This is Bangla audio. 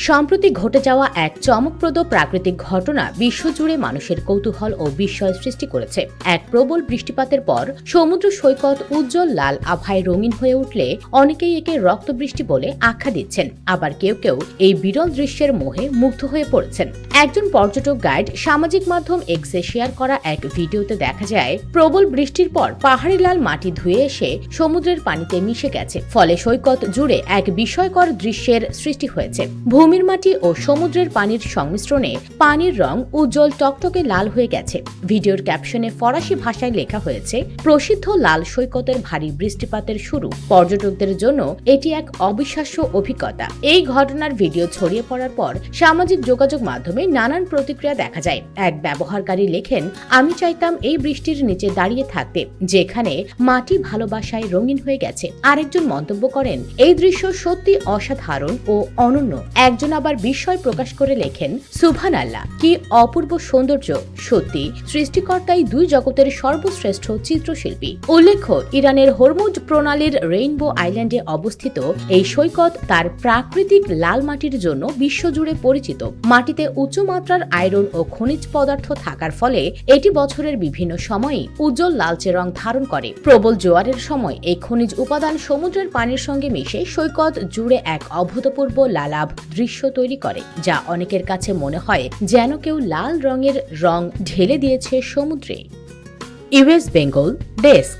সম্প্রতি ঘটে যাওয়া এক চমকপ্রদ প্রাকৃতিক ঘটনা বিশ্বজুড়ে মানুষের কৌতূহল ও বিস্ময় সৃষ্টি করেছে। এক প্রবল বৃষ্টিপাতের পর সমুদ্র সৈকত উজ্জ্বল লাল আভায় রঙিন হয়ে উঠলে অনেকেই একে রক্তবৃষ্টি বলে আখ্যা দিচ্ছেন, আবার কেউ কেউ এই বিরল দৃশ্যের মোহে মুগ্ধ হয়ে পড়েছেন। একজন পর্যটক গাইড সামাজিক মাধ্যম এক্সে শেয়ার করা এক ভিডিওতে দেখা যায়, প্রবল বৃষ্টির পর পাহাড়ি লাল মাটি ধুয়ে এসে সমুদ্রের পানিতে মিশে গেছে, ফলে সৈকত জুড়ে এক বিস্ময়কর দৃশ্যের সৃষ্টি হয়েছে। ভূমির মাটি ও সমুদ্রের পানির সংমিশ্রণে পানির রং উজ্জ্বল টকটকে লাল হয়ে গেছে। ভিডিওর ক্যাপশনে ফরাসি ভাষায় লেখা হয়েছে, প্রসিদ্ধ লাল সৈকতের ভারী বৃষ্টিপাতের শুরু। পর্যটকদের জন্য এটি এক অবিশ্বাস্য অভিজ্ঞতা। এই ঘটনার ভিডিও ছড়িয়ে পড়ার পর সামাজিক যোগাযোগ মাধ্যমে নানান প্রতিক্রিয়া দেখা যায়। এক ব্যবহারকারী লেখেন, আমি চাইতাম এই বৃষ্টির নিচে দাঁড়িয়ে থাকতে, যেখানে মাটি ভালোবাসায় রঙিন হয়ে গেছে। আরেকজন মন্তব্য করেন, এই দৃশ্য সত্যি অসাধারণ ও অনন্য। একজন আবার বিস্ময় প্রকাশ করে লেখেন, সুবহানাল্লাহ, কি অপূর্ব সৌন্দর্য! সত্যি সৃষ্টিকর্তাই দুই জগতের সর্বশ্রেষ্ঠ চিত্রশিল্পী। উল্লেখ্য, ইরানের হরমুজ প্রণালীর রেইনবো আইল্যান্ডে অবস্থিত এই সৈকত তার প্রাকৃতিক লাল মাটির জন্য বিশ্বজুড়ে পরিচিত। মাটিতে উচ্চমাত্রার আয়রন ও খনিজ পদার্থ থাকার ফলে এটি বছরের বিভিন্ন সময়ই উজ্জ্বল লালচে রং ধারণ করে। প্রবল জোয়ারের সময় এই খনিজ উপাদান সমুদ্রের পানির সঙ্গে মিশে সৈকত জুড়ে এক অভূতপূর্ব লালাভ দৃশ্য তৈরি করে, যা অনেকের কাছে মনে হয় যেন কেউ লাল রঙের রং ঢেলে দিয়েছে সমুদ্রে। US Bengal desk.